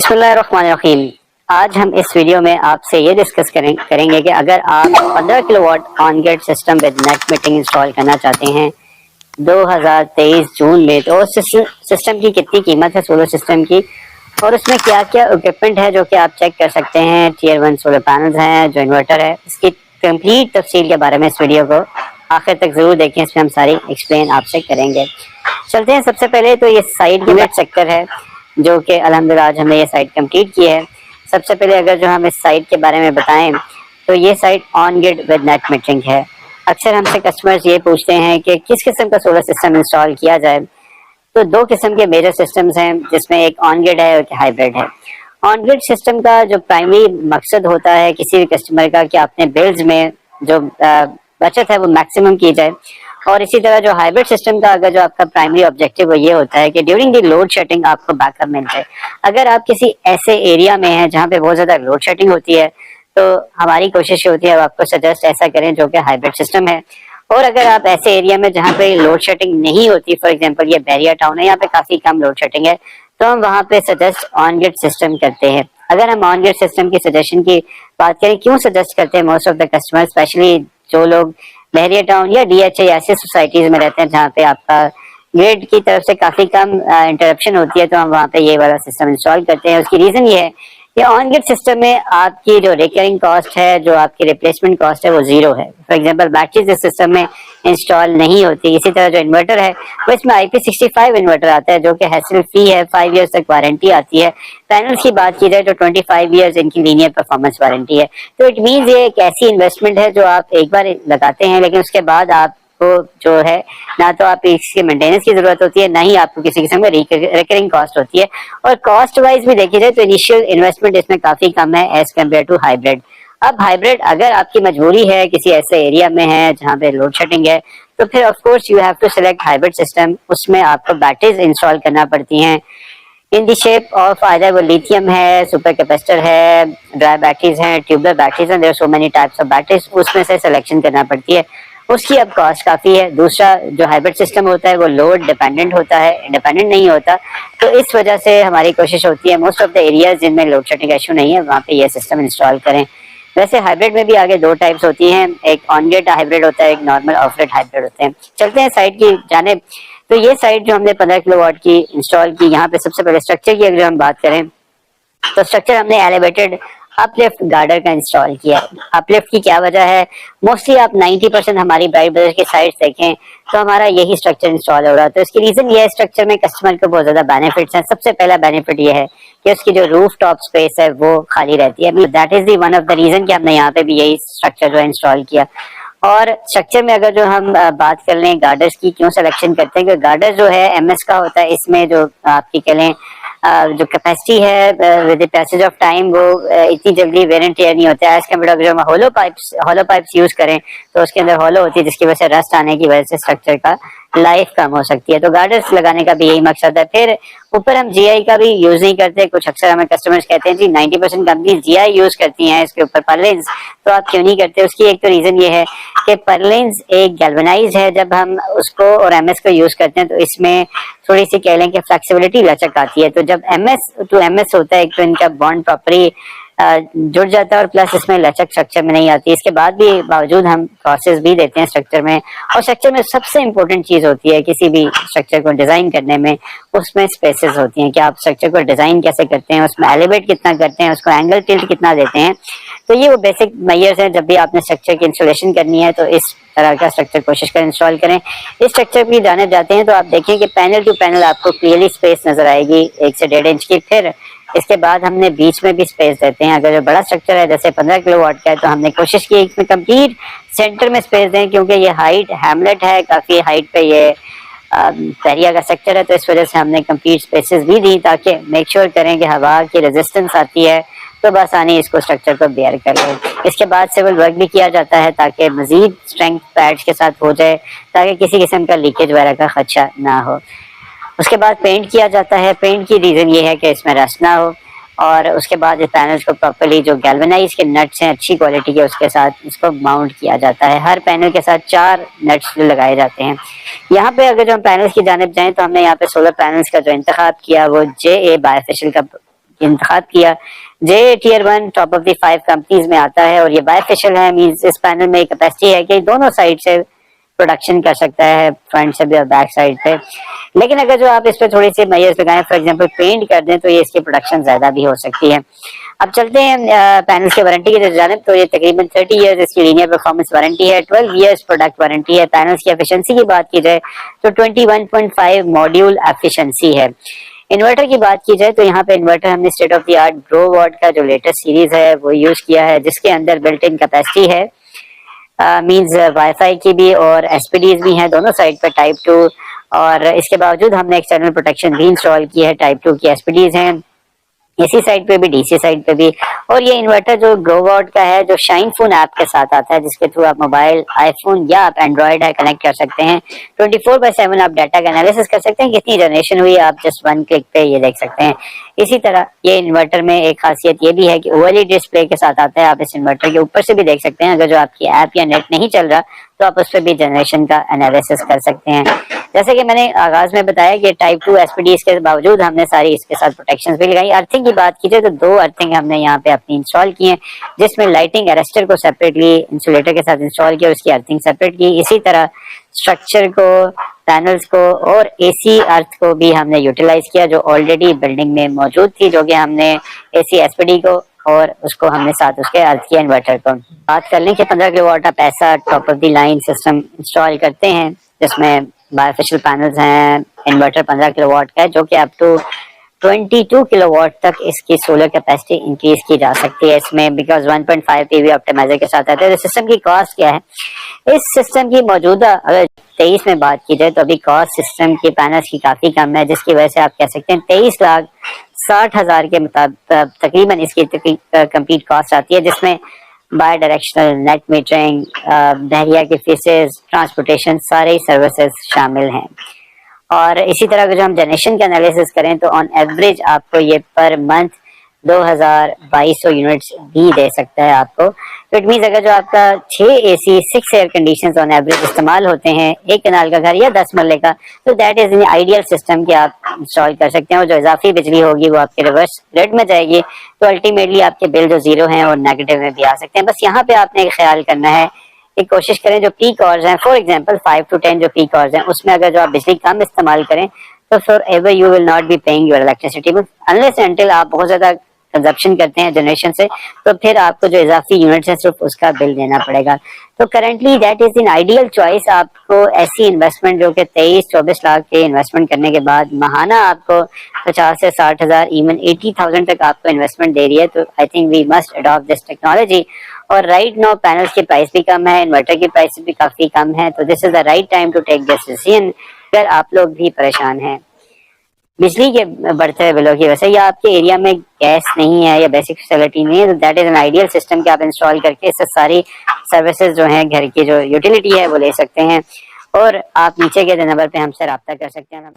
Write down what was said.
बिस्मिल्लाहिर्रहमानिर्रहीम। आज हम इस वीडियो में आपसे ये डिस्कस करेंगे कि अगर आप 15 kilowatt on grid system with net metering install करना चाहते हैं 2023 जून में, तो उस सिस्टम की कितनी कीमत है सोलर सिस्टम की, और उसमें क्या क्या इक्विपमेंट है जो कि आप चेक कर सकते हैं। टियर 1 सोलर पैनल्स हैं, जो इन्वर्टर है, इसकी कंप्लीट तफसील के बारे में इस वीडियो को आखिर तक जरूर देखें। इसमें हम सारी एक्सप्लेन आपसे करेंगे। चलते हैं। सबसे पहले तो ये साइट यूनिट सेक्टर है जो कि अल्हम्दुलिल्लाह आज हमने ये साइट कंप्लीट की है। सबसे पहले अगर जो हम इस साइट के बारे में बताएं तो ये site on grid with net metering है। अक्सर हमसे कस्टमर्स ये पूछते हैं कि किस किस्म का सोलर सिस्टम इंस्टॉल किया जाए। तो दो किस्म के मेजर सिस्टम्स हैं, जिसमें एक ऑन ग्रिड है और एक हाइब्रिड है। ऑन ग्रिड सिस्टम का जो प्राइमरी मकसद होता है किसी भी कस्टमर का कि अपने बिल्स में जो बचत है वो मैक्सिमम की जाए, और इसी तरह जो हाइब्रिड सिस्टम का अगर जो आपका प्राइमरी ऑब्जेक्टिव वो ये होता है कि ड्यूरिंग द लोड शेडिंग आपको बैकअप मिल जाए। अगर आप किसी ऐसे एरिया में हैं जहाँ पे बहुत ज्यादा लोड शेडिंग होती है तो हमारी कोशिश होती है आपको सजेस्ट ऐसा करें जो कि हाइब्रिड सिस्टम है। और अगर आप ऐसे एरिया में जहाँ पे लोड शेडिंग नहीं होती, फॉर एग्जाम्पल ये बैरिया टाउन है, यहाँ पे काफी कम लोड शेडिंग है, तो हम वहाँ पे सजेस्ट ऑन ग्रिड सिस्टम करते हैं। अगर हम ऑन ग्रिड सिस्टम की सजेशन की बात करें, क्यों सजेस्ट करते हैं most of the customer, specially जो लोग बहरिया टाउन या डीएचए ऐसे सोसाइटीज में रहते हैं जहाँ पे आपका ग्रिड की तरफ से काफी कम इंटरप्शन होती है, तो हम वहाँ पे ये वाला सिस्टम इंस्टॉल करते हैं। उसकी रीजन ये है कि ऑन ग्रिड सिस्टम में आपकी जो रिकरिंग कॉस्ट है, जो आपकी रिप्लेसमेंट कॉस्ट है, वो जीरो है। फॉर एग्जांपल बैटरीज इस सिस्टम में इंस्टॉल नहीं होती। इसी तरह जो इन्वर्टर है वो इसमें IP65 इन्वर्टर आता है जो कि हैसल फ्री है, 5 ईयर्स तक वारंटी आती है। पैनल्स की बात की जाए तो 25 ईयर्स इनकी लीनियर परफॉर्मेंस वारंटी है। तो इट मीन्स ये एक ऐसी इन्वेस्टमेंट है जो आप एक बार लगाते हैं, लेकिन उसके बाद आपको जो है ना तो आप इसकी मेंटेनेंस की जरूरत होती है, ना ही आपको किसी किस्म की रिकरिंग कॉस्ट होती है। और कॉस्ट वाइज भी देखी जाए तो इनिशियल इन्वेस्टमेंट इसमें काफी कम है एज कम्पेयर टू हाइब्रिड। अब हाइब्रिड अगर आपकी मजबूरी है, किसी ऐसे एरिया में है जहाँ पे लोड शेडिंग है, तो फिर of course you have to select hybrid system. उसमें आपको बैटरीज इंस्टॉल करना पड़ती हैं in the shape of either वो लिथियम है, सुपर कैपेसिटर है, ड्राई बैटरीज हैं, ट्यूबलर बैटरीज हैं, there are so many types of batteries, उसमें से सिलेक्शन करना पड़ती है। उसकी अब कॉस्ट काफी है। दूसरा जो हाइब्रिड सिस्टम होता है वो लोड डिपेंडेंट होता है, इंडिपेंडेंट नहीं होता। तो इस वजह से हमारी कोशिश होती है मोस्ट ऑफ द एरियाज जिनमें लोड शेडिंग इशू नहीं है वहाँ पे ये सिस्टम इंस्टॉल करें। वैसे हाइब्रिड में भी आगे दो टाइप्स होती हैं, एक ऑन ग्रिड हाइब्रिड होता है, एक नॉर्मल ऑफ ग्रिड हाइब्रिड होते हैं। चलते हैं साइट की जानिब। तो ये साइट जो हमने 15 किलोवाट की इंस्टॉल की, यहाँ पे सबसे पहले स्ट्रक्चर की अगर हम बात करें तो स्ट्रक्चर हमने एलिवेटेड अपलिफ्ट गार्डर का इंस्टॉल किया है। अपलिफ्ट की क्या वजह है, मोस्टली आप 90% हमारी ब्राइट ब्रदर्स की साइट्स देखें तो हमारा यही स्ट्रक्चर इंस्टॉल हो रहा है। तो इसकी रीजन ये है, स्ट्रक्चर में कस्टमर को बहुत ज्यादा बेनिफिट्स हैं। सबसे पहला बेनिफिट ये है कि उसकी जो रूफ टॉप स्पेस है वो खाली रहती है। That is the one of the reason कि हमने यहाँ पे भी यही स्ट्रक्चर जो है इंस्टॉल किया। और स्ट्रक्चर में अगर जो हम बात कर लें गार्डर्स की, क्यों सिलेक्शन करते हैं, क्योंकि गार्डर जो है MS का होता है। इसमें जो आपकी कह लें जो कैपेसिटी है with the passage of time वो इतनी जल्दी वेयर एंड टियर नहीं होता है एज कम्पेयर टू हम होलो पाइप्स यूज करें तो उसके अंदर होलो होती है, जिसकी वजह से रस्ट आने की वजह से स्ट्रक्चर का लाइफ कम हो सकती है। तो गार्डर्स लगाने का भी यही मकसद है। फिर ऊपर हम GI का भी यूज नहीं करते। कुछ अक्सर हमें कस्टमर्स कहते हैं जी 90% कंपनी GI यूज करती हैं इसके ऊपर पर्लिन्स, तो आप क्यों नहीं करते। उसकी एक तो रीजन ये है कि पर्लिन्स एक गैल्वेनाइज है, जब हम उसको और MS को यूज करते हैं तो इसमें थोड़ी सी कह लें कि फ्लेक्सिबिलिटी लचक आती है। तो जब MS टू MS होता है एक तो इनका बॉन्ड प्रॉपरली जुड़ जाता है और प्लस इसमें लचक स्ट्रक्चर में नहीं आती। इसके बाद भी बावजूद हम क्रॉसेस भी देते हैं स्ट्रक्चर में। और स्ट्रक्चर में सबसे इंपॉर्टेंट चीज होती है किसी भी स्ट्रक्चर को डिजाइन करने में, उसमें स्पेसेस होती हैं कि आप स्ट्रक्चर को डिजाइन कैसे करते हैं, उसमें एलिवेट कितना करते हैं, उसको एंगल टिल्ट कितना देते हैं। तो ये वो बेसिक मेजर्स हैं। जब भी आपने स्ट्रक्चर की इंस्टॉलेशन करनी है तो इस तरह का स्ट्रक्चर कोशिश कर इंस्टॉल करें। इस स्ट्रक्चर की जानिब जाते हैं तो आप देखें कि पैनल टू पैनल आपको क्लियरली स्पेस नजर आएगी 1 से 1.5 इंच की। फिर इसके बाद हमने बीच में भी स्पेस देते हैं। अगर जो बड़ा स्ट्रक्चर है जैसे 15 किलोवाट का है तो हमने कोशिश की इसमें कंप्लीट सेंटर में स्पेस दें, क्योंकि ये हाइट हैमलेट है, काफी हाइट पे ये एरिया का सेक्टर है, तो इस वजह से हमने कंप्लीट स्पेसेस भी दी ताकि मेक श्योर करें कि हवा की रेजिस्टेंस आती है तो बआसानी इसको स्ट्रक्चर को बेयर कर ले। इसके बाद सिविल वर्क भी किया जाता है ताकि मजीद स्ट्रेंथ पैड्स के साथ हो जाए, ताकि किसी किस्म का लीकेज वगैरह का खदशा ना हो। उसके बाद पेंट किया जाता है। पेंट की रीजन ये है कि इसमें रस्ट ना हो, और उसके बाद इस पैनल्स को प्रॉपर्ली जो गैल्वेनाइज के नट्स हैं अच्छी क्वालिटी के, उसके साथ इसको माउंट किया जाता है। हर पैनल के साथ 4 नट्स लगाए जाते हैं। यहाँ पे अगर जो हम पैनल्स की जानिब जाएं तो हमने यहाँ पे सोलर पैनल्स का जो इंतखाब किया वो JA बायोफिशियल का इंतखाब किया। जे tier 1 top of the 5 companies में आता है और ये बायफेशियल है, मींस इस पैनल में कैपेसिटी है कि दोनों साइड से प्रोडक्शन कर सकता है, फ्रंट से भी और बैक साइड पे। लेकिन अगर जो आप इस पे थोड़ी सी मैयर्स लगाएं, फॉर एग्जांपल पेंट कर दें, तो ये इसकी प्रोडक्शन ज्यादा भी हो सकती है। अब चलते हैं पैनल्स की वारंटी की जानिब। तो ये तकरीबन 30 इयर्स इसकी लीनियर परफॉर्मेंस वारंटी है, 12 इयर्स प्रोडक्ट वारंटी है। पैनल्स की एफिशिएंसी की बात की जाए तो 21.5 मॉड्यूल एफिशिएंसी है। इन्वर्टर की बात की जाए तो यहाँ पे इन्वर्टर हमने state of the art grow what का जो लेटेस्ट सीरीज है वो यूज किया है, जिसके अंदर बिल्ट इन कैपेसिटी है, मींस वाईफाई की भी और एसपीडीज भी हैं दोनों साइड पे टाइप 2, और इसके बावजूद हमने एक्सटर्नल प्रोटेक्शन भी इंस्टॉल की है, टाइप 2 की एसपीडीज हैं इसी साइड पे भी, डीसी साइड पे भी। और ये इन्वर्टर जो ग्रोवॉट का है, जो शाइन फोन ऐप के साथ आता है, जिसके थ्रू आप मोबाइल, आईफोन या आप एंड्रॉइड है कनेक्ट कर सकते हैं। 24/7 आप डाटा का एनालिसिस कर सकते हैं, कितनी जनरेशन हुई आप जस्ट 1 क्लिक पे ये देख सकते हैं। इसी तरह ये इन्वर्टर में एक खासियत ये भी है कि ओएलईडी डिस्प्ले के साथ आता है, आप इस इन्वर्टर के ऊपर से भी देख सकते हैं। अगर जो आपकी ऐप या नेट नहीं चल रहा तो आप उस पर भी जनरेशन का एनालिसिस कर सकते हैं। जैसे कि मैंने आगाज में बताया कि टाइप 2 एसपीडीज के बावजूद हमने सारी इसके साथ प्रोटेक्शन भी लगाई। अर्थिंग की बात की जाए तो 2 अर्थिंग हमने यहाँ पे अपनी इंस्टॉल की है, जिसमें लाइटिंग अरेस्टर को सेपरेटली इंसुलेटर के साथ इंस्टॉल किया और उसकी अर्थिंग सेपरेट की। इसी तरह स्ट्रक्चर को, पैनल्स को और एसी अर्थ को भी हमने यूटिलाइज किया, जो ऑलरेडी बिल्डिंग में मौजूद थी, जो कि हमने एसी एसपीडी को और उसको हमने साथ उसके अर्थ किया इन्वर्टर को। बात कर लें कि 15 किलोवाट आप ऐसा top of the line system install करते हैं जिसमें बायोफेशियल पैनल्स हैं, इन्वर्टर 15 किलोवाट का है, जो कि अप टू 22 किलोवाट तक इसकी सोलर कैपेसिटी इंक्रीज की जा सकती है इसमें, बिकॉज 1.5 पीवी ऑप्टिमाइजर के साथ आता है। तो सिस्टम की कॉस्ट क्या है? इस सिस्टम की मौजूदा अगर 23 में बात की जाए तो अभी कॉस्ट सिस्टम की पैनल्स की काफी कम है, जिसकी वजह से आप कह सकते हैं 23,60,000 के मुताबिक तकरीबन इसकी कंप्लीट कॉस्ट आती है, जिसमें बाय डायरेक्शनल, नेट मीटरिंग, बहरिया की फीसेस, ट्रांसपोर्टेशन, सारे सर्विसेज शामिल हैं। और इसी तरह अगर जो हम जनरेशन का एनालिसिस करें तो ऑन एवरेज आपको ये पर मंथ 2200 यूनिट्स भी दे सकता है आपको। तो इट मीन्स अगर जो आपका 6 AC 6 air conditions on average इस्तेमाल होते हैं एक कनाल का घर या 10 मरले का, तो that is in ideal system कि आप इंस्टॉल कर सकते हैं। और जो इजाफी बिजली होगी वो आपके रिवर्स ग्रिड में जाएगी, तो अल्टीमेटली आपके बिल जो जीरो हैं और नेगेटिव में भी आ सकते हैं। बस यहाँ पे आपने एक ख्याल करना है कि कोशिश करें जो पीक आवर्स हैं, फॉर एग्जांपल 5 to 10 जो पीक आवर्स हैं, उसमें अगर जो आप बिजली कम इस्तेमाल करें तो for ever you will not be paying your electricity unless until आप बहुत ज्यादा कंजप्शन करते हैं जनरेशन से, तो फिर आपको जो इजाफी यूनिट्स है सिर्फ उसका बिल देना पड़ेगा। तो currently that is in ideal choice. आपको ऐसी इन्वेस्टमेंट जो कि 23-24 लाख के इन्वेस्टमेंट करने के बाद महाना आपको 50 से 60,000 इवन 80,000 तक आपको इन्वेस्टमेंट दे रही है, तो I think we must adopt this technology. और राइट नाउ पैनल्स की प्राइस भी कम है, इन्वर्टर की प्राइस भी काफी कम है, तो this is the right time to take this decision. अगर आप लोग भी परेशान हैं बिजली के बढ़ते हुए बिलों की वजह से, या आपके एरिया में गैस नहीं है या बेसिक फैसिलिटी नहीं है, तो that is an ideal system कि आप इंस्टॉल करके इससे सारी सर्विसेज जो हैं घर की जो यूटिलिटी है वो ले सकते हैं। और आप नीचे के नंबर पे हमसे रब्ता कर सकते हैं।